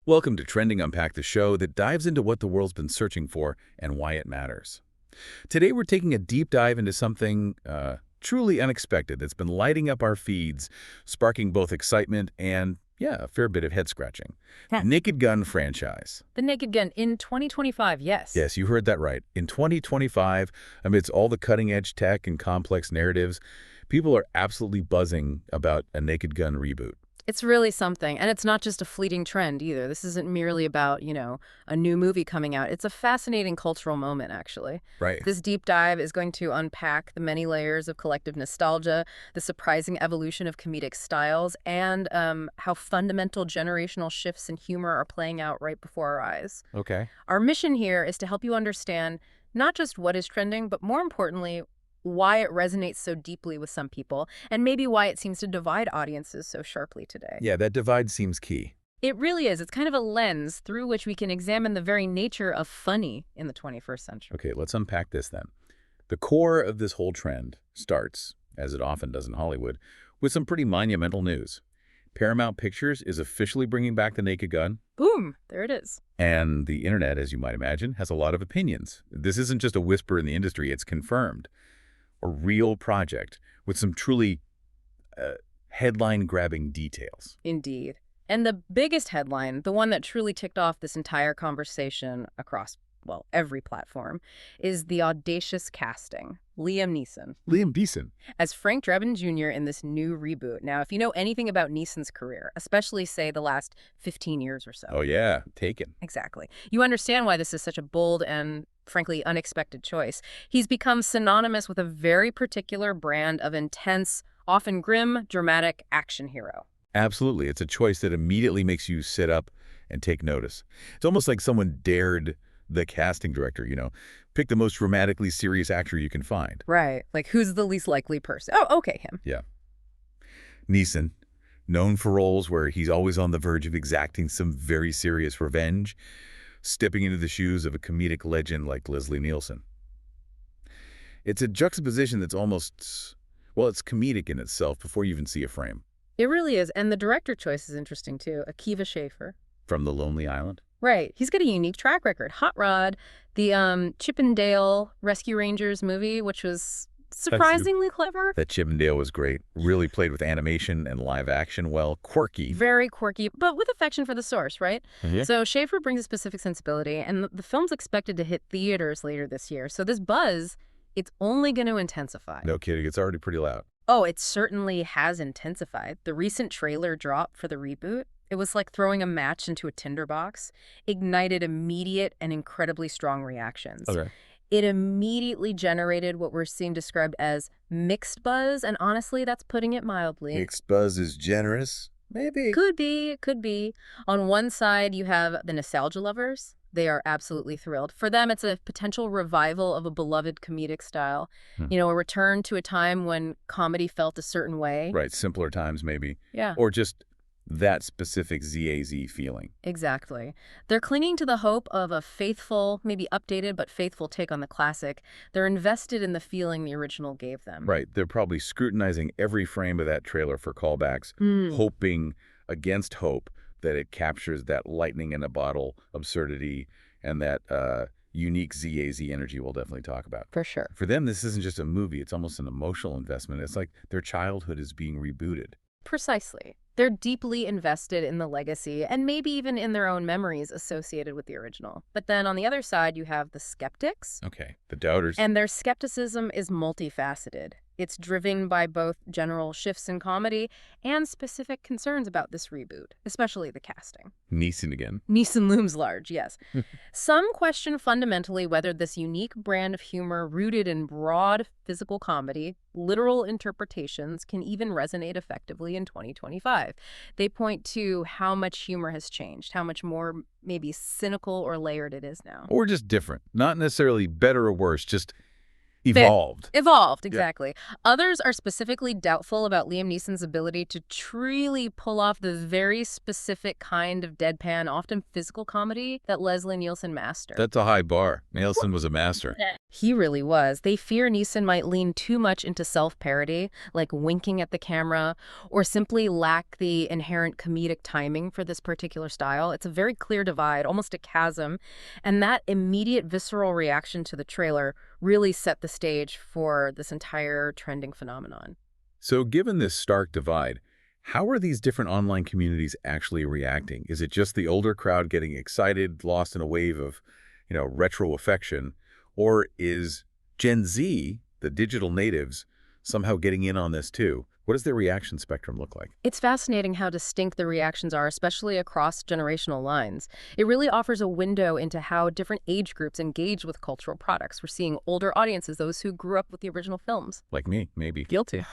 Welcome to Trending Unpacked, the show that dives into what the world's been searching for and why it matters. Today we're taking a deep dive into something truly unexpected that's been lighting up our feeds, sparking both excitement and, a fair bit of head-scratching. Huh. Naked Gun franchise. The Naked Gun in 2025, yes. Yes, you heard that right. In 2025, amidst all the cutting-edge tech and complex narratives, people are absolutely buzzing about a Naked Gun reboot. It's really something. And it's not just a fleeting trend either. This isn't merely about, a new movie coming out. It's a fascinating cultural moment, actually. Right. This deep dive is going to unpack the many layers of collective nostalgia, the surprising evolution of comedic styles, and how fundamental generational shifts in humor are playing out right before our eyes. Okay. Our mission here is to help you understand not just what is trending, but more importantly, why it resonates so deeply with some people, and maybe why it seems to divide audiences so sharply today. Yeah, that divide seems key. It really is. It's kind of a lens through which we can examine the very nature of funny in the 21st century. Okay, let's unpack this then. The core of this whole trend starts, as it often does in Hollywood, with some pretty monumental news. Paramount Pictures is officially bringing back The Naked Gun. Boom! There it is. And the internet, as you might imagine, has a lot of opinions. This isn't just a whisper in the industry, it's confirmed. A real project with some truly headline-grabbing details. Indeed. And the biggest headline, the one that truly ticked off this entire conversation across, every platform, is the audacious casting. Liam Neeson. Liam Neeson. As Frank Drebin Jr. in this new reboot. Now, if you know anything about Neeson's career, especially, say, the last 15 years or so. Oh, yeah. Taken. Exactly. You understand why this is such a bold and, frankly, unexpected choice. He's become synonymous with a very particular brand of intense, often grim, dramatic action hero. Absolutely. It's a choice that immediately makes you sit up and take notice. It's almost like someone dared the casting director, pick the most dramatically serious actor you can find. Right. Like, who's the least likely person? Oh, okay, him. Yeah. Neeson, known for roles where he's always on the verge of exacting some very serious revenge, stepping into the shoes of a comedic legend like Leslie Nielsen. It's a juxtaposition that's almost, it's comedic in itself before you even see a frame. It really is. And the director choice is interesting, too. Akiva Schaffer. From The Lonely Island? Right. He's got a unique track record. Hot Rod, the Chip and Dale Rescue Rangers movie, which was surprisingly clever. That Chip and Dale was great. Really played with animation and live action well. Quirky. Very quirky, but with affection for the source, right? Mm-hmm. So Schaffer brings a specific sensibility, and the film's expected to hit theaters later this year. So this buzz, it's only going to intensify. No kidding. It's already pretty loud. Oh, it certainly has intensified. The recent trailer drop for the reboot, it was like throwing a match into a tinderbox, ignited immediate and incredibly strong reactions. Okay. It immediately generated what we're seeing described as mixed buzz, and honestly, that's putting it mildly. Mixed buzz is generous? Maybe. Could be, could be. On one side, you have the nostalgia lovers. They are absolutely thrilled. For them, it's a potential revival of a beloved comedic style. A return to a time when comedy felt a certain way. Right, simpler times maybe. Yeah. Or just that specific ZAZ feeling. Exactly. They're clinging to the hope of a faithful, maybe updated, but faithful take on the classic. They're invested in the feeling the original gave them. Right. They're probably scrutinizing every frame of that trailer for callbacks, hoping against hope that it captures that lightning in a bottle absurdity and that unique ZAZ energy we'll definitely talk about. For sure. For them, this isn't just a movie. It's almost an emotional investment. It's like their childhood is being rebooted. Precisely. They're deeply invested in the legacy and maybe even in their own memories associated with the original. But then on the other side, you have the skeptics. Okay, the doubters. And their skepticism is multifaceted. It's driven by both general shifts in comedy and specific concerns about this reboot, especially the casting. Neeson again. Neeson looms large, yes. Some question fundamentally whether this unique brand of humor rooted in broad physical comedy, literal interpretations, can even resonate effectively in 2025. They point to how much humor has changed, how much more maybe cynical or layered it is now. Or just different. Not necessarily better or worse, just Evolved. Evolved, Yeah. exactly. Others are specifically doubtful about Liam Neeson's ability to truly pull off the very specific kind of deadpan, often physical comedy that Leslie Nielsen mastered. That's a high bar. Nielsen was a master. He really was. They fear Neeson might lean too much into self-parody, like winking at the camera, or simply lack the inherent comedic timing for this particular style. It's a very clear divide, almost a chasm, and that immediate visceral reaction to the trailer really set the stage for this entire trending phenomenon. So given this stark divide, how are these different online communities actually reacting? Is it just the older crowd getting excited, lost in a wave of, retro affection? Or is Gen Z, the digital natives, somehow getting in on this too? What does their reaction spectrum look like? It's fascinating how distinct the reactions are, especially across generational lines. It really offers a window into how different age groups engage with cultural products. We're seeing older audiences, those who grew up with the original films. Like me, maybe. Guilty.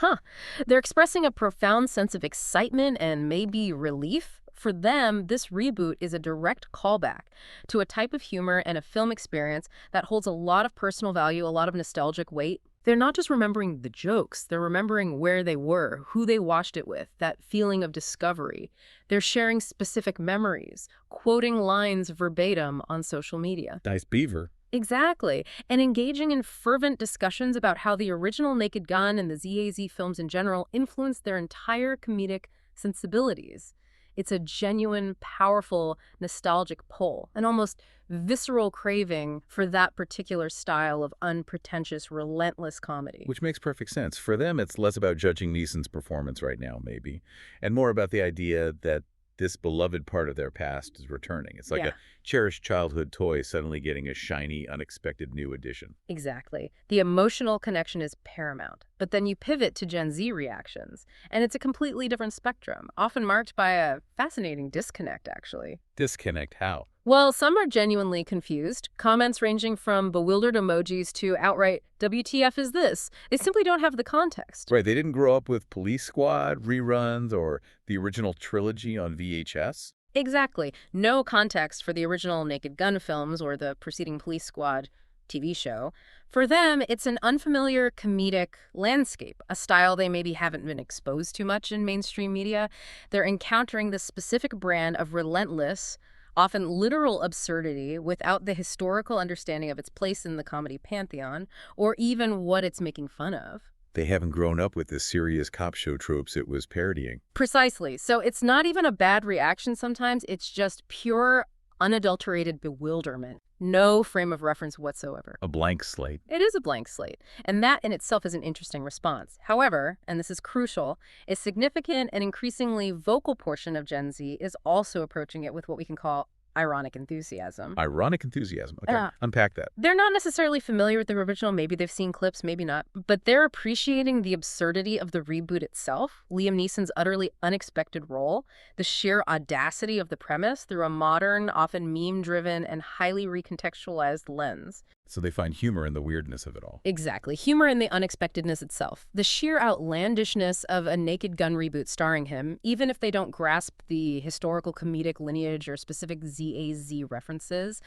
They're expressing a profound sense of excitement and maybe relief. For them, this reboot is a direct callback to a type of humor and a film experience that holds a lot of personal value, a lot of nostalgic weight. They're not just remembering the jokes, they're remembering where they were, who they watched it with, that feeling of discovery. They're sharing specific memories, quoting lines verbatim on social media. Dice Beaver. Exactly. And engaging in fervent discussions about how the original Naked Gun and the ZAZ films in general influenced their entire comedic sensibilities. It's a genuine, powerful, nostalgic pull, an almost visceral craving for that particular style of unpretentious, relentless comedy. Which makes perfect sense. For them, it's less about judging Neeson's performance right now, maybe, and more about the idea that this beloved part of their past is returning. It's like a cherished childhood toy suddenly getting a shiny, unexpected new addition. Exactly. The emotional connection is paramount. But then you pivot to Gen Z reactions, and it's a completely different spectrum, often marked by a fascinating disconnect, actually. Disconnect how? Well, some are genuinely confused, comments ranging from bewildered emojis to outright, WTF is this? They simply don't have the context. Right, they didn't grow up with Police Squad, reruns, or the original trilogy on VHS. Exactly. No context for the original Naked Gun films or the preceding Police Squad TV show. For them, it's an unfamiliar comedic landscape, a style they maybe haven't been exposed to much in mainstream media. They're encountering this specific brand of relentless, often literal absurdity without the historical understanding of its place in the comedy pantheon, or even what it's making fun of. They haven't grown up with the serious cop show tropes it was parodying. Precisely. So it's not even a bad reaction sometimes, it's just pure, unadulterated bewilderment. No frame of reference whatsoever. A blank slate. It is a blank slate, and that in itself is an interesting response. However, and this is crucial, a significant and increasingly vocal portion of Gen Z is also approaching it with what we can call ironic enthusiasm. Ironic enthusiasm. Okay, unpack that. They're not necessarily familiar with the original. Maybe they've seen clips, maybe not. But they're appreciating the absurdity of the reboot itself, Liam Neeson's utterly unexpected role, the sheer audacity of the premise through a modern, often meme-driven, and highly recontextualized lens. So they find humor in the weirdness of it all. Exactly. Humor in the unexpectedness itself. The sheer outlandishness of a Naked Gun reboot starring him, even if they don't grasp the historical comedic lineage or specific ZAZ references.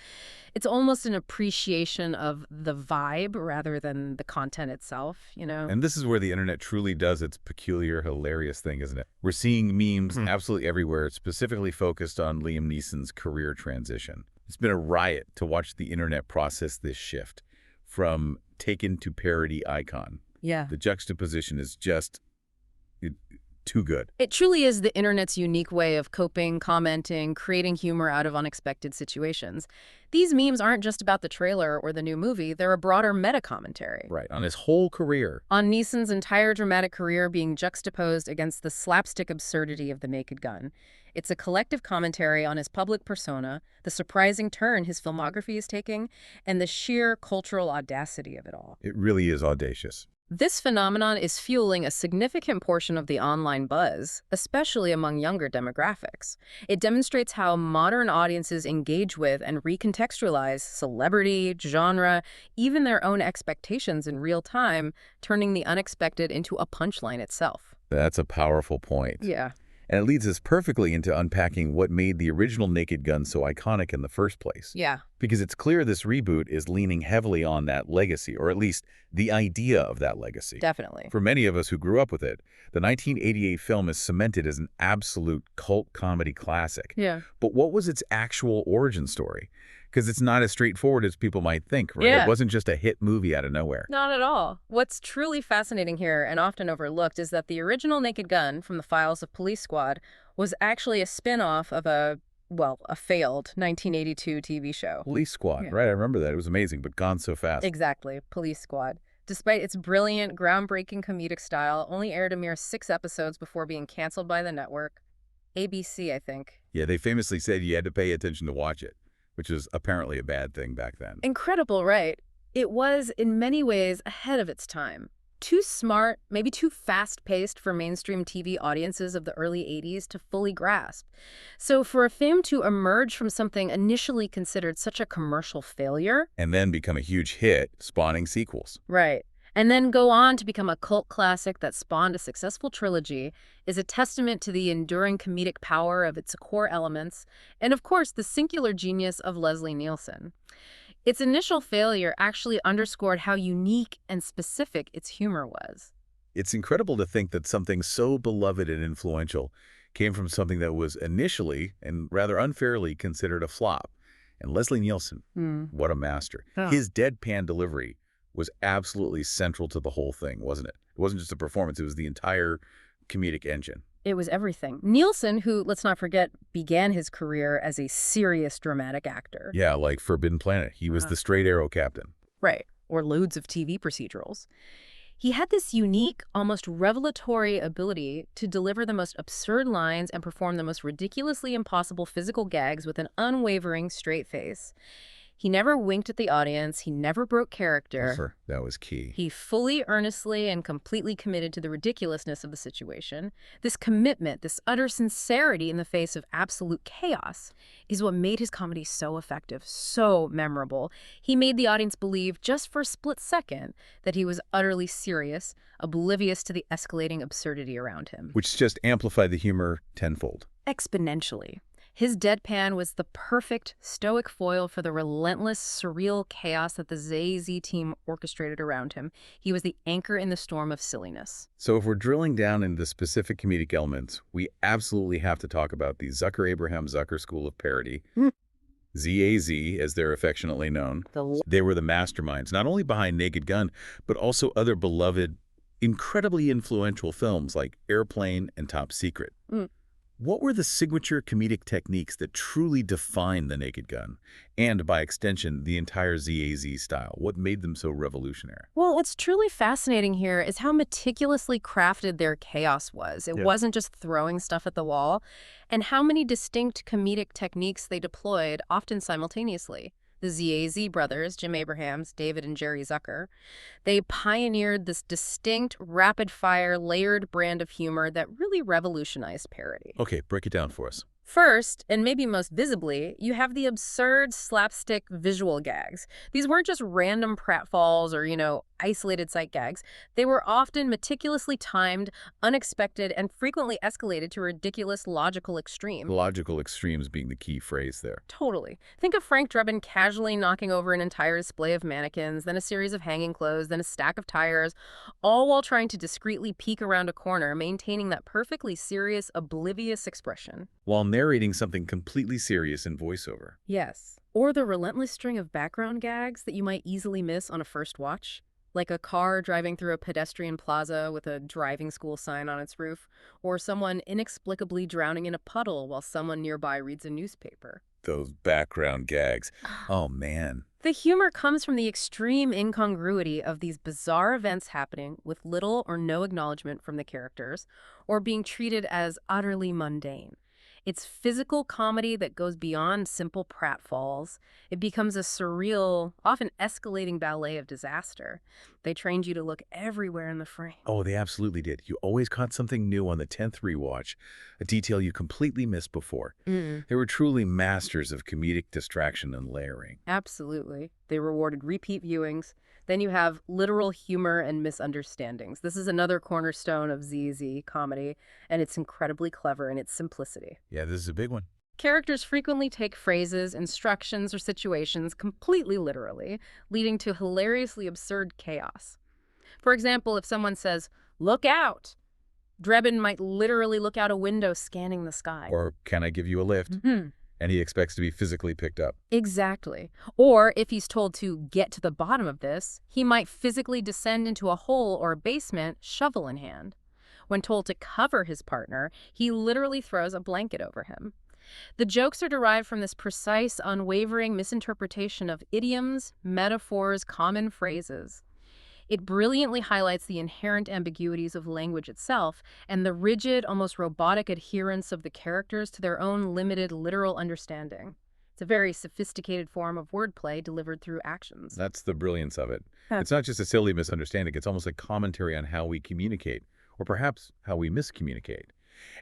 It's almost an appreciation of the vibe rather than the content itself, And this is where the internet truly does its peculiar, hilarious thing, isn't it? We're seeing memes absolutely everywhere, specifically focused on Liam Neeson's career transition. It's been a riot to watch the internet process this shift from taken to parody icon. Yeah. The juxtaposition is just too good. It truly is the internet's unique way of coping, commenting, creating humor out of unexpected situations. These memes aren't just about the trailer or the new movie, they're a broader meta-commentary. Right, on his whole career. On Neeson's entire dramatic career being juxtaposed against the slapstick absurdity of the Naked Gun. It's a collective commentary on his public persona, the surprising turn his filmography is taking, and the sheer cultural audacity of it all. It really is audacious. This phenomenon is fueling a significant portion of the online buzz, especially among younger demographics. It demonstrates how modern audiences engage with and recontextualize celebrity, genre, even their own expectations in real time, turning the unexpected into a punchline itself. That's a powerful point. Yeah. And it leads us perfectly into unpacking what made the original Naked Gun so iconic in the first place. Yeah, Because it's clear this reboot is leaning heavily on that legacy, or at least the idea of that legacy. definitely. For many of us who grew up with it, the 1988 film is cemented as an absolute cult comedy classic. Yeah. But what was its actual origin story? Because it's not as straightforward as people might think, right? Yeah. It wasn't just a hit movie out of nowhere. Not at all. What's truly fascinating here, and often overlooked, is that the original Naked Gun from the files of Police Squad was actually a spin-off of a failed 1982 TV show. Police Squad, Yeah. right? I remember that. It was amazing, but gone so fast. Exactly, Police Squad. Despite its brilliant, groundbreaking comedic style, only aired a mere 6 episodes before being canceled by the network. ABC, I think. Yeah, they famously said you had to pay attention to watch it, which is apparently a bad thing back then. Incredible, right? It was, in many ways, ahead of its time. Too smart, maybe too fast-paced for mainstream TV audiences of the early 80s to fully grasp. So for a film to emerge from something initially considered such a commercial failure, And then become a huge hit, spawning sequels. right, and then go on to become a cult classic that spawned a successful trilogy is a testament to the enduring comedic power of its core elements and, of course, the singular genius of Leslie Nielsen. Its initial failure actually underscored how unique and specific its humor was. It's incredible to think that something so beloved and influential came from something that was initially, and rather unfairly, considered a flop. And Leslie Nielsen, what a master. Yeah. His deadpan delivery was absolutely central to the whole thing, wasn't it? It wasn't just a performance, it was the entire comedic engine. It was everything. Nielsen, who, let's not forget, began his career as a serious dramatic actor. Yeah, like Forbidden Planet. He was the straight arrow captain. Right. Or loads of TV procedurals. He had this unique, almost revelatory ability to deliver the most absurd lines and perform the most ridiculously impossible physical gags with an unwavering straight face. He never winked at the audience. He never broke character. That was key. He fully, earnestly, and completely committed to the ridiculousness of the situation. This commitment, this utter sincerity in the face of absolute chaos, is what made his comedy so effective, so memorable. He made the audience believe, just for a split second, that he was utterly serious, oblivious to the escalating absurdity around him. Which just amplified the humor tenfold. Exponentially. His deadpan was the perfect stoic foil for the relentless, surreal chaos that the ZAZ team orchestrated around him. He was the anchor in the storm of silliness. So if we're drilling down into the specific comedic elements, we absolutely have to talk about the Zucker-Abraham-Zucker School of Parody. ZAZ, as they're affectionately known. They were the masterminds, not only behind Naked Gun, but also other beloved, incredibly influential films like Airplane and Top Secret. What were the signature comedic techniques that truly defined the Naked Gun, and by extension, the entire ZAZ style? What made them so revolutionary? Well, what's truly fascinating here is how meticulously crafted their chaos was. It wasn't just throwing stuff at the wall, and how many distinct comedic techniques they deployed, often simultaneously. The ZAZ brothers, Jim Abrahams, David and Jerry Zucker, they pioneered this distinct, rapid-fire, layered brand of humor that really revolutionized parody. Okay, break it down for us. First, and maybe most visibly, you have the absurd slapstick visual gags. These weren't just random pratfalls or, isolated sight gags. They were often meticulously timed, unexpected, and frequently escalated to ridiculous logical extreme. Logical extremes being the key phrase there. Totally. Think of Frank Drebin casually knocking over an entire display of mannequins, then a series of hanging clothes, then a stack of tires, all while trying to discreetly peek around a corner, maintaining that perfectly serious, oblivious expression. While narrating something completely serious in voiceover. Yes. Or the relentless string of background gags that you might easily miss on a first watch. Like a car driving through a pedestrian plaza with a driving school sign on its roof, or someone inexplicably drowning in a puddle while someone nearby reads a newspaper. Those background gags. Oh, man. The humor comes from the extreme incongruity of these bizarre events happening with little or no acknowledgement from the characters, or being treated as utterly mundane. It's physical comedy that goes beyond simple pratfalls. It becomes a surreal, often escalating ballet of disaster. They trained you to look everywhere in the frame. Oh, they absolutely did. You always caught something new on the 10th rewatch, a detail you completely missed before. They were truly masters of comedic distraction and layering. Absolutely. They rewarded repeat viewings. Then you have literal humor and misunderstandings. This is another cornerstone of ZZ comedy, and it's incredibly clever in its simplicity. Yeah, this is a big one. Characters frequently take phrases, instructions, or situations completely literally, leading to hilariously absurd chaos. For example, if someone says, "Look out," Drebin might literally look out a window scanning the sky. Or, "Can I give you a lift?" And he expects to be physically picked up. Exactly. Or if he's told to get to the bottom of this, he might physically descend into a hole or a basement, shovel in hand. When told to cover his partner, he literally throws a blanket over him. The jokes are derived from this precise, unwavering misinterpretation of idioms, metaphors, common phrases. It brilliantly highlights the inherent ambiguities of language itself and the rigid, almost robotic adherence of the characters to their own limited literal understanding. It's a very sophisticated form of wordplay delivered through actions. That's the brilliance of it. Huh. It's not just a silly misunderstanding. It's almost a commentary on how we communicate, or perhaps how we miscommunicate.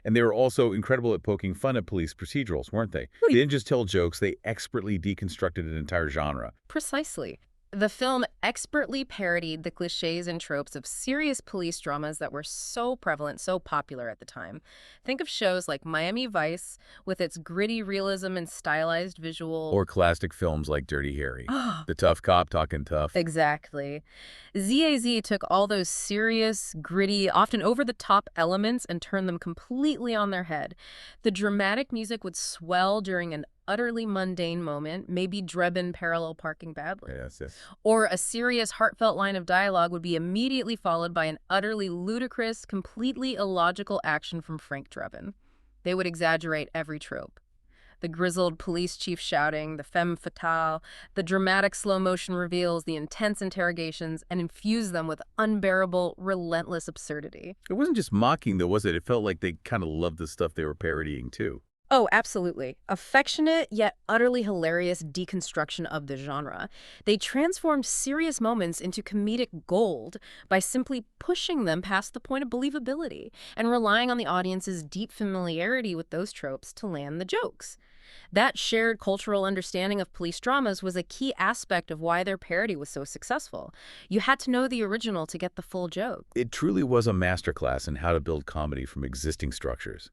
And they were also incredible at poking fun at police procedurals, weren't they? They didn't just tell jokes, they expertly deconstructed an entire genre. Precisely. The film expertly parodied the cliches and tropes of serious police dramas that were so prevalent, so popular at the time. Think of shows like Miami Vice, with its gritty realism and stylized visual. Or classic films like Dirty Harry. The tough cop talking tough. Exactly. ZAZ took all those serious, gritty, often over-the-top elements and turned them completely on their head. The dramatic music would swell during an utterly mundane moment, maybe Drebin parallel parking badly. Yes. Or a serious, heartfelt line of dialogue would be immediately followed by an utterly ludicrous, completely illogical action from Frank Drebin. They would exaggerate every trope. The grizzled police chief shouting, the femme fatale, the dramatic slow-motion reveals, the intense interrogations, and infuse them with unbearable, relentless absurdity. It wasn't just mocking, though, was it? It felt like they kind of loved the stuff they were parodying, too. Oh, absolutely. Affectionate yet utterly hilarious deconstruction of the genre. They transformed serious moments into comedic gold by simply pushing them past the point of believability and relying on the audience's deep familiarity with those tropes to land the jokes. That shared cultural understanding of police dramas was a key aspect of why their parody was so successful. You had to know the original to get the full joke. It truly was a masterclass in how to build comedy from existing structures.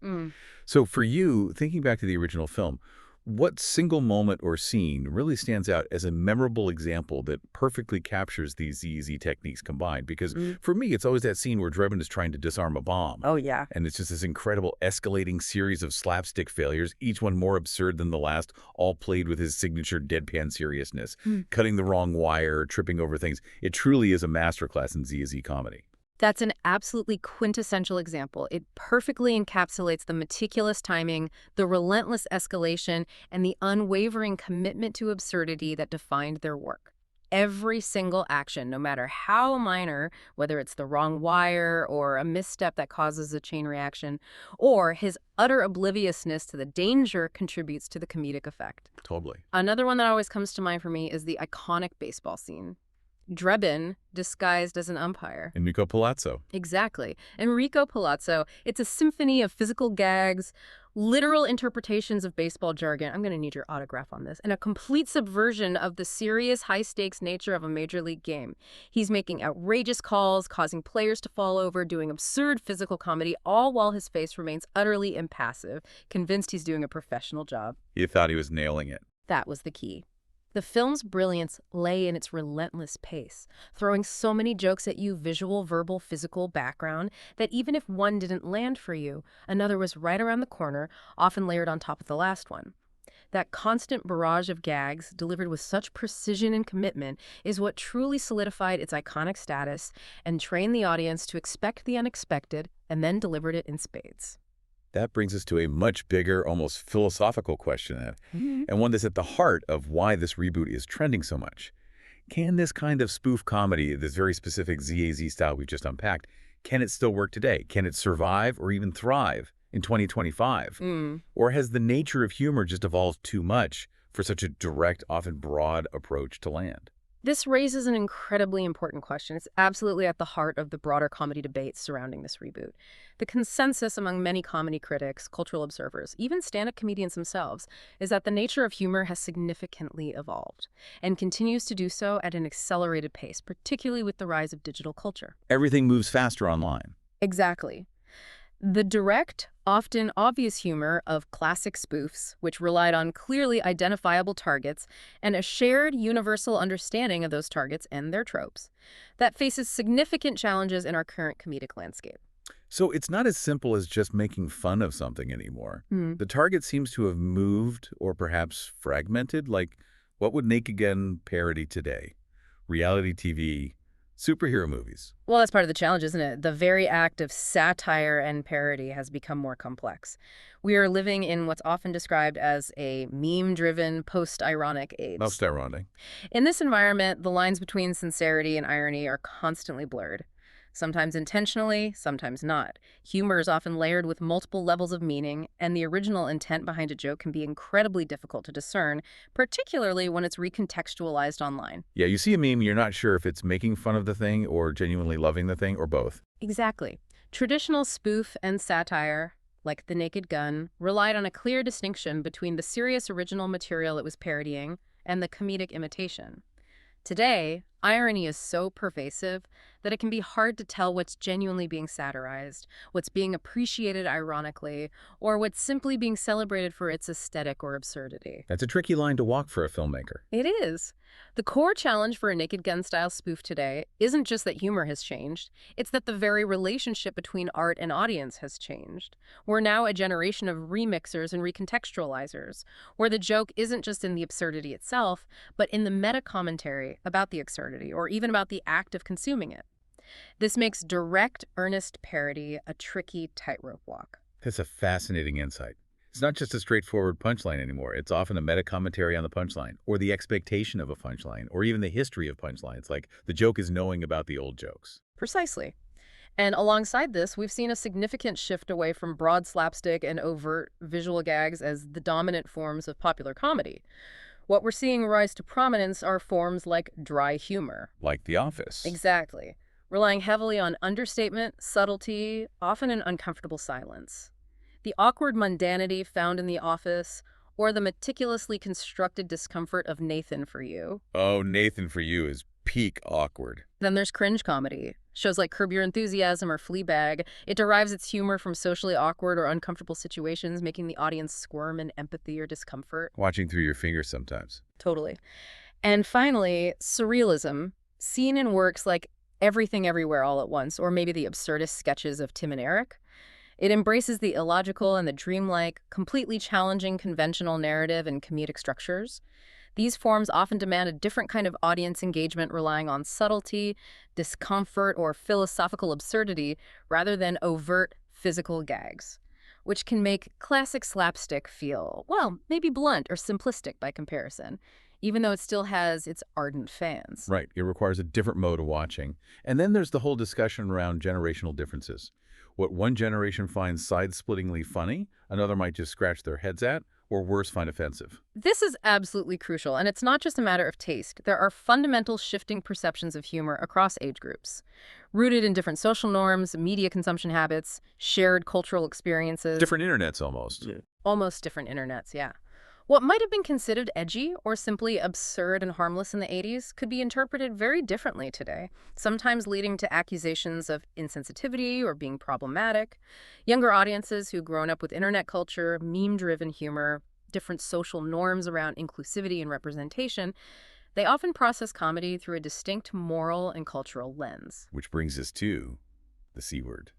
So for you, thinking back to the original film, what single moment or scene really stands out as a memorable example that perfectly captures these ZZ techniques combined? Because for me, it's always that scene where Drebin is trying to disarm a bomb. Oh, yeah. And it's just this incredible escalating series of slapstick failures, each one more absurd than the last, all played with his signature deadpan seriousness, cutting the wrong wire, tripping over things. It truly is a masterclass in ZZ comedy. That's an absolutely quintessential example. It perfectly encapsulates the meticulous timing, the relentless escalation, and the unwavering commitment to absurdity that defined their work. Every single action, no matter how minor, whether it's the wrong wire or a misstep that causes a chain reaction, or his utter obliviousness to the danger, contributes to the comedic effect. Totally. Another one that always comes to mind for me is the iconic baseball scene. Drebin disguised as an umpire. Enrico Palazzo. Exactly. Enrico Palazzo, it's a symphony of physical gags, literal interpretations of baseball jargon. I'm going to need your autograph on this. And a complete subversion of the serious, high-stakes nature of a major league game. He's making outrageous calls, causing players to fall over, doing absurd physical comedy, all while his face remains utterly impassive, convinced he's doing a professional job. You thought he was nailing it. That was the key. The film's brilliance lay in its relentless pace, throwing so many jokes at you, visual, verbal, physical background, that even if one didn't land for you, another was right around the corner, often layered on top of the last one. That constant barrage of gags, delivered with such precision and commitment, is what truly solidified its iconic status and trained the audience to expect the unexpected and then delivered it in spades. That brings us to a much bigger, almost philosophical question, and one that's at the heart of why this reboot is trending so much. Can this kind of spoof comedy, this very specific ZAZ style we've just unpacked, can it still work today? Can it survive or even thrive in 2025? Or has the nature of humor just evolved too much for such a direct, often broad approach to land? This raises an incredibly important question. It's absolutely at the heart of the broader comedy debates surrounding this reboot. The consensus among many comedy critics, cultural observers, even stand-up comedians themselves, is that the nature of humor has significantly evolved and continues to do so at an accelerated pace, particularly with the rise of digital culture. Everything moves faster online. Exactly. The direct, often obvious humor of classic spoofs, which relied on clearly identifiable targets and a shared universal understanding of those targets and their tropes, that faces significant challenges in our current comedic landscape. So it's not as simple as just making fun of something anymore. Hmm. The target seems to have moved or perhaps fragmented. Like, what would Naked Gun parody today? Reality TV, superhero movies. Well, that's part of the challenge, isn't it? The very act of satire and parody has become more complex. We are living in what's often described as a meme-driven, post-ironic age. Most ironic. In this environment, the lines between sincerity and irony are constantly blurred. Sometimes intentionally, sometimes not. Humor is often layered with multiple levels of meaning, and the original intent behind a joke can be incredibly difficult to discern, particularly when it's recontextualized online. Yeah, you see a meme, you're not sure if it's making fun of the thing or genuinely loving the thing or both. Exactly. Traditional spoof and satire, like The Naked Gun, relied on a clear distinction between the serious original material it was parodying and the comedic imitation. Today, irony is so pervasive that it can be hard to tell what's genuinely being satirized, what's being appreciated ironically, or what's simply being celebrated for its aesthetic or absurdity. That's a tricky line to walk for a filmmaker. It is. The core challenge for a Naked Gun-style spoof today isn't just that humor has changed, it's that the very relationship between art and audience has changed. We're now a generation of remixers and recontextualizers, where the joke isn't just in the absurdity itself, but in the meta-commentary about the absurdity, or even about the act of consuming it. This makes direct, earnest parody a tricky tightrope walk. That's a fascinating insight. It's not just a straightforward punchline anymore. It's often a meta-commentary on the punchline, or the expectation of a punchline, or even the history of punchlines, like the joke is knowing about the old jokes. Precisely. And alongside this, we've seen a significant shift away from broad slapstick and overt visual gags as the dominant forms of popular comedy. What we're seeing rise to prominence are forms like dry humor. Like The Office. Exactly. Relying heavily on understatement, subtlety, often an uncomfortable silence. The awkward mundanity found in The Office, or the meticulously constructed discomfort of Nathan for You. Oh, Nathan for You is peak awkward. Then there's cringe comedy. Shows like Curb Your Enthusiasm or Fleabag. It derives its humor from socially awkward or uncomfortable situations, making the audience squirm in empathy or discomfort. Watching through your fingers sometimes. Totally. And finally, surrealism, seen in works like Everything Everywhere All at Once, or maybe the absurdist sketches of Tim and Eric. It embraces the illogical and the dreamlike, completely challenging conventional narrative and comedic structures. These forms often demand a different kind of audience engagement, relying on subtlety, discomfort, or philosophical absurdity rather than overt physical gags, which can make classic slapstick feel, well, maybe blunt or simplistic by comparison, even though it still has its ardent fans. Right. It requires a different mode of watching. And then there's the whole discussion around generational differences. What one generation finds side-splittingly funny, another might just scratch their heads at, or worse, find offensive. This is absolutely crucial, and it's not just a matter of taste. There are fundamental shifting perceptions of humor across age groups, rooted in different social norms, media consumption habits, shared cultural experiences. Different internets almost. Yeah. Almost different internets, yeah. What might have been considered edgy or simply absurd and harmless in the 80s could be interpreted very differently today, sometimes leading to accusations of insensitivity or being problematic. Younger audiences who've grown up with internet culture, meme-driven humor, different social norms around inclusivity and representation, they often process comedy through a distinct moral and cultural lens. Which brings us to the C word.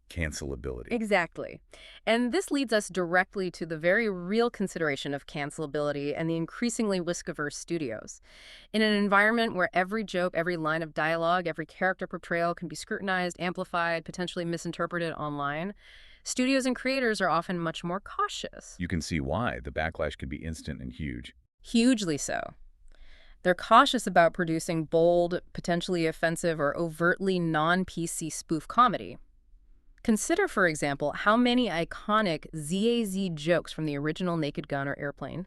Cancelability. Exactly. And this leads us directly to the very real consideration of cancelability and the increasingly risk-averse studios. In an environment where every joke, every line of dialogue, every character portrayal can be scrutinized, amplified, potentially misinterpreted online, studios and creators are often much more cautious. You can see why. The backlash can be instant and huge. Hugely so. They're cautious about producing bold, potentially offensive, or overtly non-PC spoof comedy. Consider, for example, how many iconic ZAZ jokes from the original Naked Gun or Airplane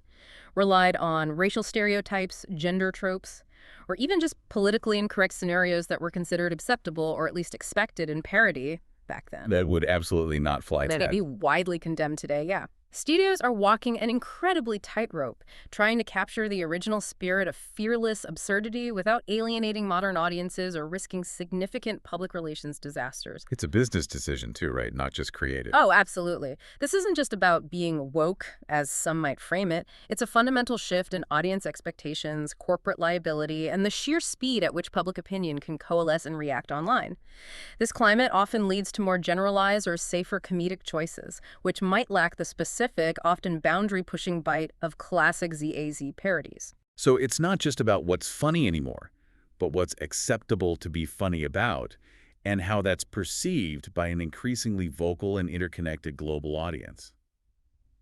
relied on racial stereotypes, gender tropes, or even just politically incorrect scenarios that were considered acceptable or at least expected in parody back then. That would absolutely not fly That'd today. be widely condemned today, yeah. Studios are walking an incredibly tightrope, trying to capture the original spirit of fearless absurdity without alienating modern audiences or risking significant public relations disasters. It's a business decision too, right? Not just creative. Oh, absolutely. This isn't just about being woke, as some might frame it. It's a fundamental shift in audience expectations, corporate liability, and the sheer speed at which public opinion can coalesce and react online. This climate often leads to more generalized or safer comedic choices, which might lack the specific, often boundary-pushing bite of classic ZAZ parodies. So it's not just about what's funny anymore, but what's acceptable to be funny about, and how that's perceived by an increasingly vocal and interconnected global audience.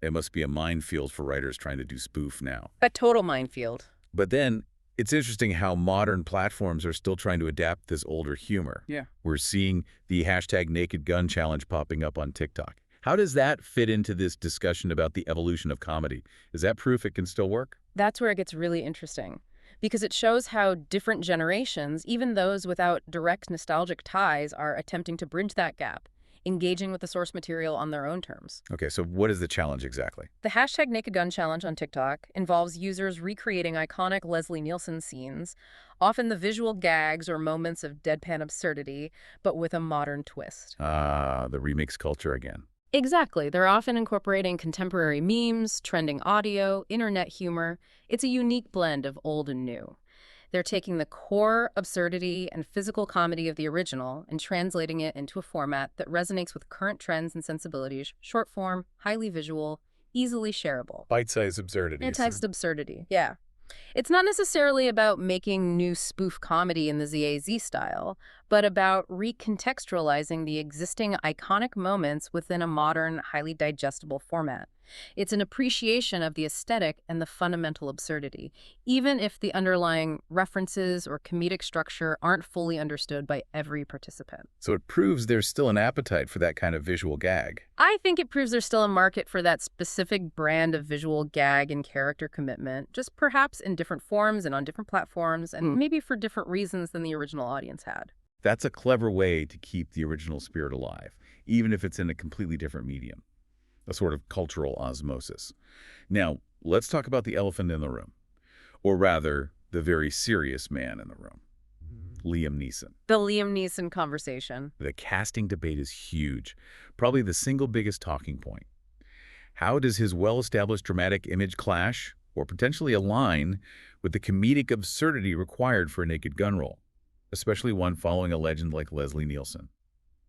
It must be a minefield for writers trying to do spoof now. A total minefield. But then, it's interesting how modern platforms are still trying to adapt this older humor. Yeah. We're seeing the #NakedGun challenge popping up on TikTok. How does that fit into this discussion about the evolution of comedy? Is that proof it can still work? That's where it gets really interesting, because it shows how different generations, even those without direct nostalgic ties, are attempting to bridge that gap, engaging with the source material on their own terms. Okay, so what is the challenge exactly? The #NakedGun challenge on TikTok involves users recreating iconic Leslie Nielsen scenes, often the visual gags or moments of deadpan absurdity, but with a modern twist. The remix culture again. Exactly. They're often incorporating contemporary memes, trending audio, internet humor. It's a unique blend of old and new. They're taking the core absurdity and physical comedy of the original and translating it into a format that resonates with current trends and sensibilities, short form, highly visual, easily shareable. Bite-sized absurdities. Anti-text absurdity, yeah. It's not necessarily about making new spoof comedy in the ZAZ style, but about recontextualizing the existing iconic moments within a modern, highly digestible format. It's an appreciation of the aesthetic and the fundamental absurdity, even if the underlying references or comedic structure aren't fully understood by every participant. So it proves there's still an appetite for that kind of visual gag. I think it proves there's still a market for that specific brand of visual gag and character commitment, just perhaps in different forms and on different platforms, and maybe for different reasons than the original audience had. That's a clever way to keep the original spirit alive, even if it's in a completely different medium. A sort of cultural osmosis. Now, let's talk about the elephant in the room. Or rather, the very serious man in the room. Liam Neeson. The Liam Neeson conversation. The casting debate is huge, probably the single biggest talking point. How does his well-established dramatic image clash, or potentially align, with the comedic absurdity required for a Naked Gun role, especially one following a legend like Leslie Nielsen?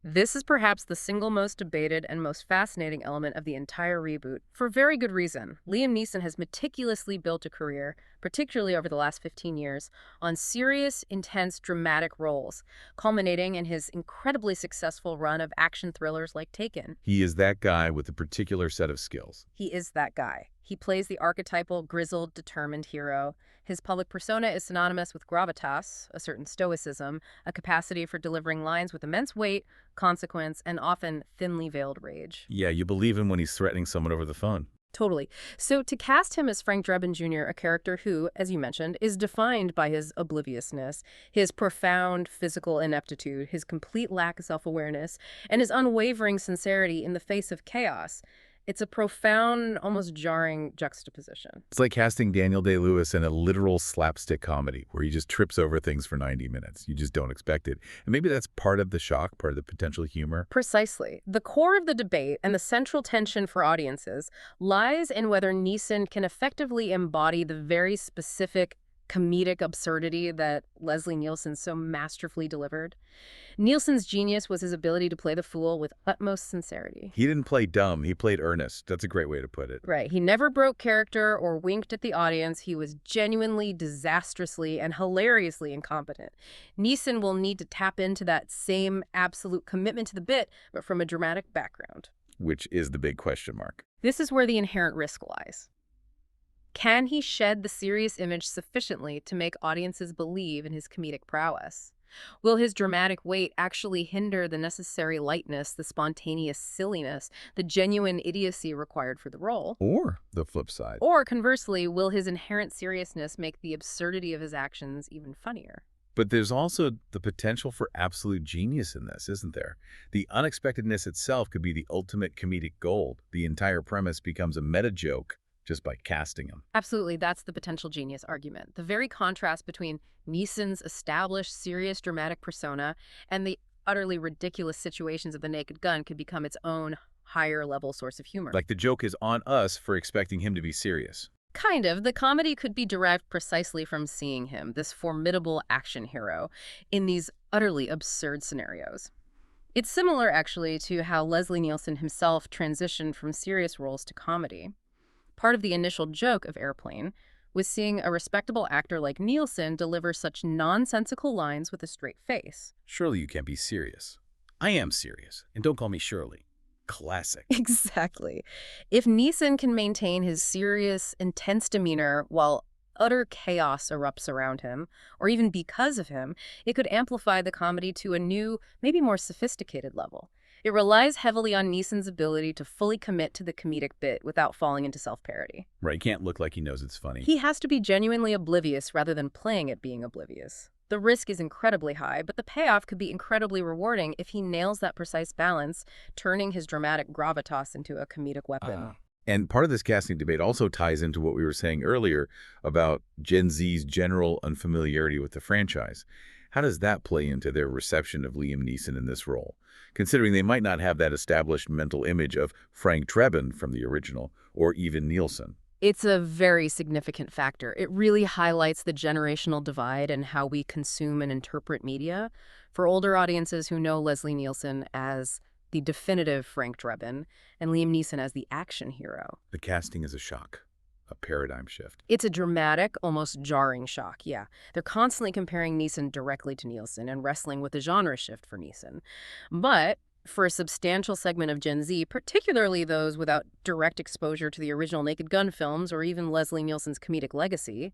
This is perhaps the single most debated and most fascinating element of the entire reboot, for very good reason. Liam Neeson has meticulously built a career, particularly over the last 15 years, on serious, intense, dramatic roles, culminating in his incredibly successful run of action thrillers like Taken. He is that guy with a particular set of skills. He is that guy. He plays the archetypal, grizzled, determined hero. His public persona is synonymous with gravitas, a certain stoicism, a capacity for delivering lines with immense weight, consequence, and often thinly veiled rage. Yeah, you believe him when he's threatening someone over the phone. Totally. So to cast him as Frank Drebin Jr., a character who, as you mentioned, is defined by his obliviousness, his profound physical ineptitude, his complete lack of self-awareness, and his unwavering sincerity in the face of chaos, it's a profound, almost jarring juxtaposition. It's like casting Daniel Day-Lewis in a literal slapstick comedy where he just trips over things for 90 minutes. You just don't expect it. And maybe that's part of the shock, part of the potential humor. Precisely. The core of the debate and the central tension for audiences lies in whether Neeson can effectively embody the very specific comedic absurdity that Leslie Nielsen so masterfully delivered. Nielsen's genius was his ability to play the fool with utmost sincerity. He didn't play dumb, he played earnest. That's a great way to put it. Right. He never broke character or winked at the audience. He was genuinely, disastrously, and hilariously incompetent. Neeson will need to tap into that same absolute commitment to the bit, but from a dramatic background. Which is the big question mark. This is where the inherent risk lies. Can he shed the serious image sufficiently to make audiences believe in his comedic prowess? Will his dramatic weight actually hinder the necessary lightness, the spontaneous silliness, the genuine idiocy required for the role? Or the flip side. Or conversely, will his inherent seriousness make the absurdity of his actions even funnier? But there's also the potential for absolute genius in this, isn't there? The unexpectedness itself could be the ultimate comedic gold. The entire premise becomes a meta joke just by casting him. Absolutely, that's the potential genius argument. The very contrast between Neeson's established, serious, dramatic persona and the utterly ridiculous situations of The Naked Gun could become its own higher-level source of humor. Like the joke is on us for expecting him to be serious. Kind of. The comedy could be derived precisely from seeing him, this formidable action hero, in these utterly absurd scenarios. It's similar, actually, to how Leslie Nielsen himself transitioned from serious roles to comedy. Part of the initial joke of Airplane was seeing a respectable actor like Nielsen deliver such nonsensical lines with a straight face. Surely you can't be serious. I am serious, and don't call me Shirley. Classic. Exactly. If Neeson can maintain his serious, intense demeanor while utter chaos erupts around him, or even because of him, it could amplify the comedy to a new, maybe more sophisticated level. It relies heavily on Neeson's ability to fully commit to the comedic bit without falling into self-parody. Right, he can't look like he knows it's funny. He has to be genuinely oblivious rather than playing at being oblivious. The risk is incredibly high, but the payoff could be incredibly rewarding if he nails that precise balance, turning his dramatic gravitas into a comedic weapon. And part of this casting debate also ties into what we were saying earlier about Gen Z's general unfamiliarity with the franchise. How does that play into their reception of Liam Neeson in this role, considering they might not have that established mental image of Frank Drebin from the original, or even Nielsen? It's a very significant factor. It really highlights the generational divide and how we consume and interpret media. For older audiences who know Leslie Nielsen as the definitive Frank Drebin and Liam Neeson as the action hero, The casting is a shock, a paradigm shift. it's a dramatic, almost jarring shock, yeah. They're constantly comparing Neeson directly to Nielsen and wrestling with the genre shift for Neeson. But for a substantial segment of Gen Z, particularly those without direct exposure to the original Naked Gun films or even Leslie Nielsen's comedic legacy,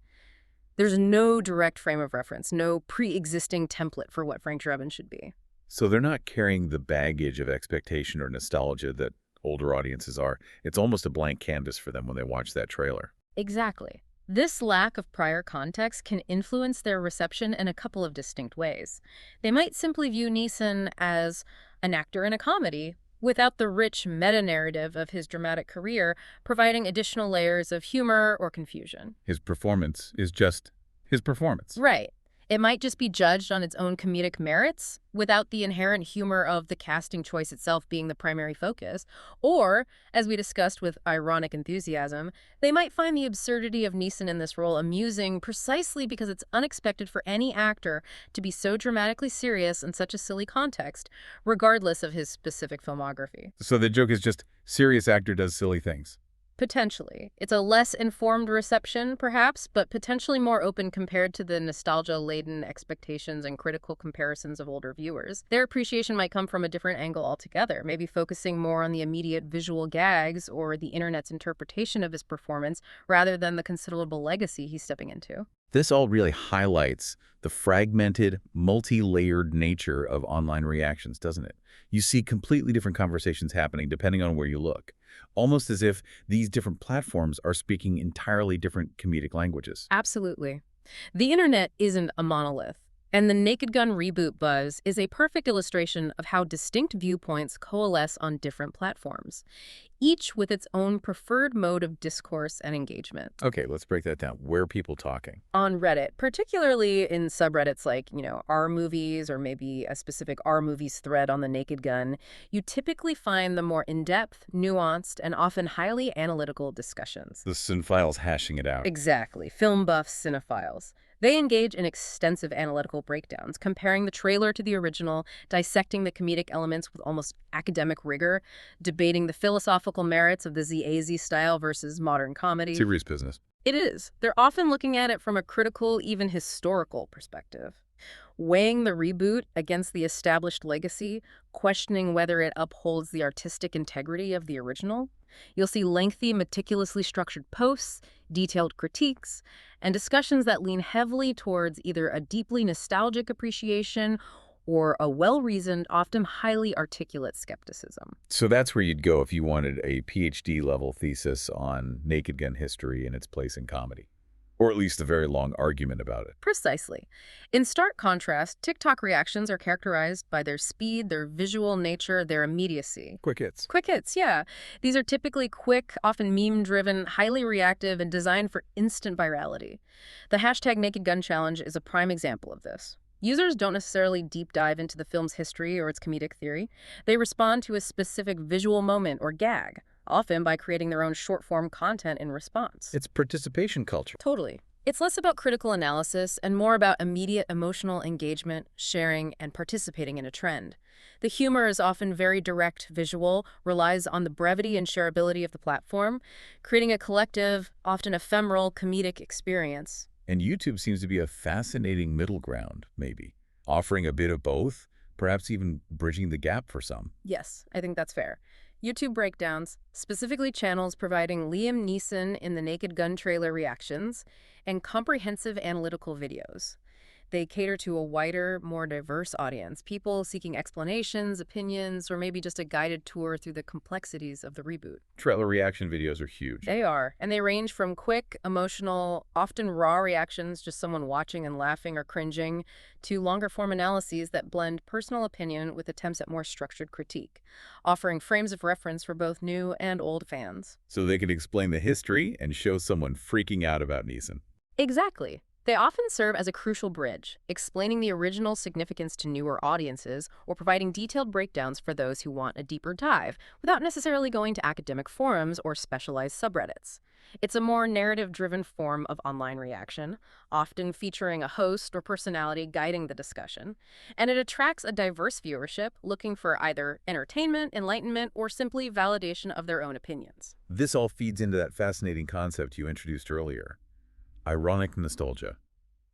there's no direct frame of reference, no pre-existing template for what Frank Drebin should be. So they're not carrying the baggage of expectation or nostalgia that older audiences are. It's almost a blank canvas for them when they watch that trailer. Exactly. This lack of prior context can influence their reception in a couple of distinct ways. They might simply view Neeson as an actor in a comedy, without the rich meta-narrative of his dramatic career providing additional layers of humor or confusion. His performance is just his performance. Right. It might just be judged on its own comedic merits, without the inherent humor of the casting choice itself being the primary focus. Or, as we discussed with ironic enthusiasm, they might find the absurdity of Neeson in this role amusing precisely because it's unexpected for any actor to be so dramatically serious in such a silly context, regardless of his specific filmography. So the joke is just serious actor does silly things. Potentially. It's a less informed reception, perhaps, but potentially more open compared to the nostalgia-laden expectations and critical comparisons of older viewers. Their appreciation might come from a different angle altogether, maybe focusing more on the immediate visual gags or the internet's interpretation of his performance rather than the considerable legacy he's stepping into. This all really highlights the fragmented, multi-layered nature of online reactions, doesn't it? You see completely different conversations happening depending on where you look, almost as if these different platforms are speaking entirely different comedic languages. Absolutely. The internet isn't a monolith, and the Naked Gun reboot buzz is a perfect illustration of how distinct viewpoints coalesce on different platforms, each with its own preferred mode of discourse and engagement. Okay, let's break that down. Where are people talking? On Reddit, particularly in subreddits like, R-Movies or maybe a specific R-Movies thread on the Naked Gun, you typically find the more in-depth, nuanced, and often highly analytical discussions. The cinephiles hashing it out. Exactly. Film buffs, cinephiles. They engage in extensive analytical breakdowns, comparing the trailer to the original, dissecting the comedic elements with almost academic rigor, debating the philosophical merits of the ZAZ style versus modern comedy. Serious business. It is. They're often looking at it from a critical, even historical perspective, weighing the reboot against the established legacy, questioning whether it upholds the artistic integrity of the original. You'll see lengthy, meticulously structured posts, detailed critiques, and discussions that lean heavily towards either a deeply nostalgic appreciation or a well-reasoned, often highly articulate skepticism. So that's where you'd go if you wanted a PhD-level thesis on Naked Gun history and its place in comedy. Or at least a very long argument about it. Precisely. In stark contrast, TikTok reactions are characterized by their speed, their visual nature, their immediacy. Quick hits. Quick hits, yeah. These are typically quick, often meme-driven, highly reactive, and designed for instant virality. The hashtag Naked Gun Challenge is a prime example of this. Users don't necessarily deep dive into the film's history or its comedic theory. They respond to a specific visual moment or gag, often by creating their own short-form content in response. It's participation culture. Totally. It's less about critical analysis and more about immediate emotional engagement, sharing, and participating in a trend. The humor is often very direct, visual, relies on the brevity and shareability of the platform, creating a collective, often ephemeral, comedic experience. And YouTube seems to be a fascinating middle ground, maybe, offering a bit of both, perhaps even bridging the gap for some. Yes, I think that's fair. YouTube breakdowns, specifically channels providing Liam Neeson in the Naked Gun trailer reactions, and comprehensive analytical videos. They cater to a wider, more diverse audience, people seeking explanations, opinions, or maybe just a guided tour through the complexities of the reboot. Trailer reaction videos are huge. They are, and they range from quick, emotional, often raw reactions, just someone watching and laughing or cringing, to longer-form analyses that blend personal opinion with attempts at more structured critique, offering frames of reference for both new and old fans. So they can explain the history and show someone freaking out about Neeson. Exactly. They often serve as a crucial bridge, explaining the original significance to newer audiences or providing detailed breakdowns for those who want a deeper dive without necessarily going to academic forums or specialized subreddits. It's a more narrative-driven form of online reaction, often featuring a host or personality guiding the discussion, and it attracts a diverse viewership looking for either entertainment, enlightenment, or simply validation of their own opinions. This all feeds into that fascinating concept you introduced earlier. Ironic nostalgia.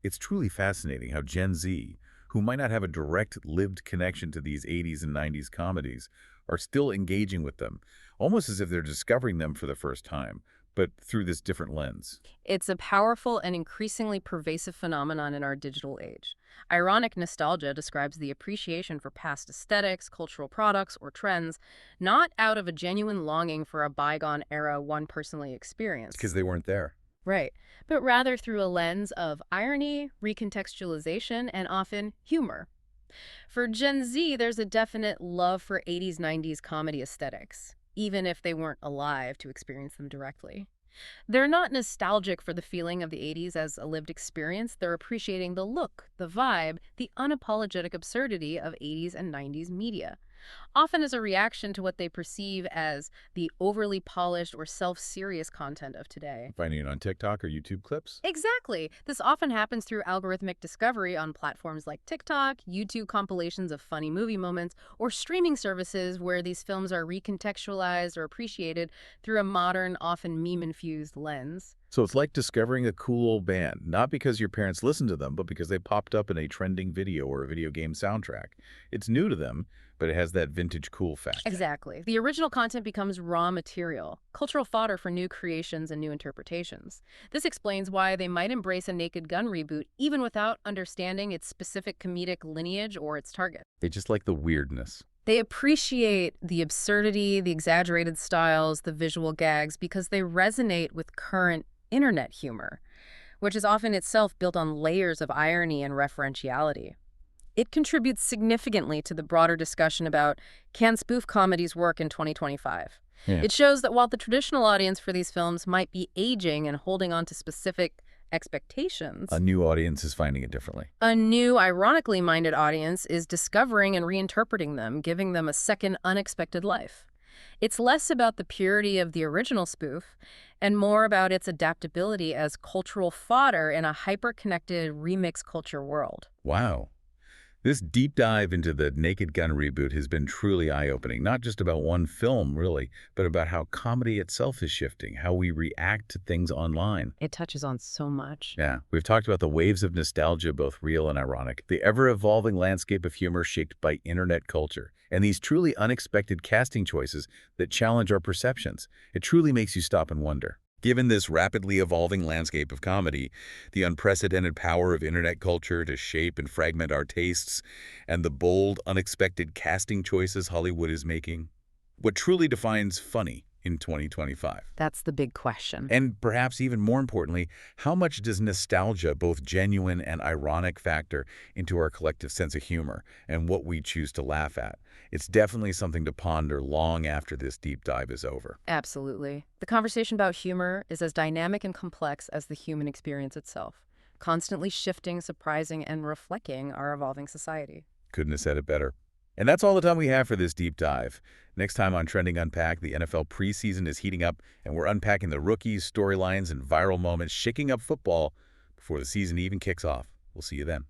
It's truly fascinating how Gen Z, who might not have a direct lived connection to these 80s and 90s comedies, are still engaging with them, almost as if they're discovering them for the first time, but through this different lens. It's a powerful and increasingly pervasive phenomenon in our digital age. Ironic nostalgia describes the appreciation for past aesthetics, cultural products, or trends, not out of a genuine longing for a bygone era one personally experienced. Because they weren't there. Right, but rather through a lens of irony, recontextualization, and often humor. For Gen Z, there's a definite love for 80s, 90s comedy aesthetics, even if they weren't alive to experience them directly. They're not nostalgic for the feeling of the 80s as a lived experience. They're appreciating the look, the vibe, the unapologetic absurdity of 80s and 90s media, often as a reaction to what they perceive as the overly polished or self-serious content of today. Finding it on TikTok or YouTube clips? Exactly. This often happens through algorithmic discovery on platforms like TikTok, YouTube compilations of funny movie moments, or streaming services where these films are recontextualized or appreciated through a modern, often meme-infused lens. So it's like discovering a cool old band, not because your parents listened to them, but because they popped up in a trending video or a video game soundtrack. It's new to them, but it has that vintage cool factor. Exactly. The original content becomes raw material, cultural fodder for new creations and new interpretations. This explains why they might embrace a Naked Gun reboot even without understanding its specific comedic lineage or its target. They just like the weirdness. They appreciate the absurdity, the exaggerated styles, the visual gags because they resonate with current internet humor, which is often itself built on layers of irony and referentiality. It contributes significantly to the broader discussion about can spoof comedies work in 2025. Yeah. It shows that while the traditional audience for these films might be aging and holding on to specific expectations, A new audience is finding it differently. a new, ironically minded audience is discovering and reinterpreting them, giving them a second, unexpected life. It's less about the purity of the original spoof and more about its adaptability as cultural fodder in a hyper-connected remix culture world. Wow. This deep dive into the Naked Gun reboot has been truly eye-opening, not just about one film, really, but about how comedy itself is shifting, how we react to things online. It touches on so much. Yeah, we've talked about the waves of nostalgia, both real and ironic, the ever-evolving landscape of humor shaped by internet culture, and these truly unexpected casting choices that challenge our perceptions. It truly makes you stop and wonder. Given this rapidly evolving landscape of comedy, the unprecedented power of internet culture to shape and fragment our tastes, and the bold, unexpected casting choices Hollywood is making, what truly defines funny in 2025? That's the big question. And perhaps even more importantly, how much does nostalgia, both genuine and ironic, factor into our collective sense of humor and what we choose to laugh at? It's definitely something to ponder long after this deep dive is over. Absolutely. The conversation about humor is as dynamic and complex as the human experience itself, constantly shifting, surprising, and reflecting our evolving society. Couldn't have said it better. And that's all the time we have for this deep dive. Next time on Trending Unpacked, the NFL preseason is heating up, and we're unpacking the rookies, storylines, and viral moments shaking up football before the season even kicks off. We'll see you then.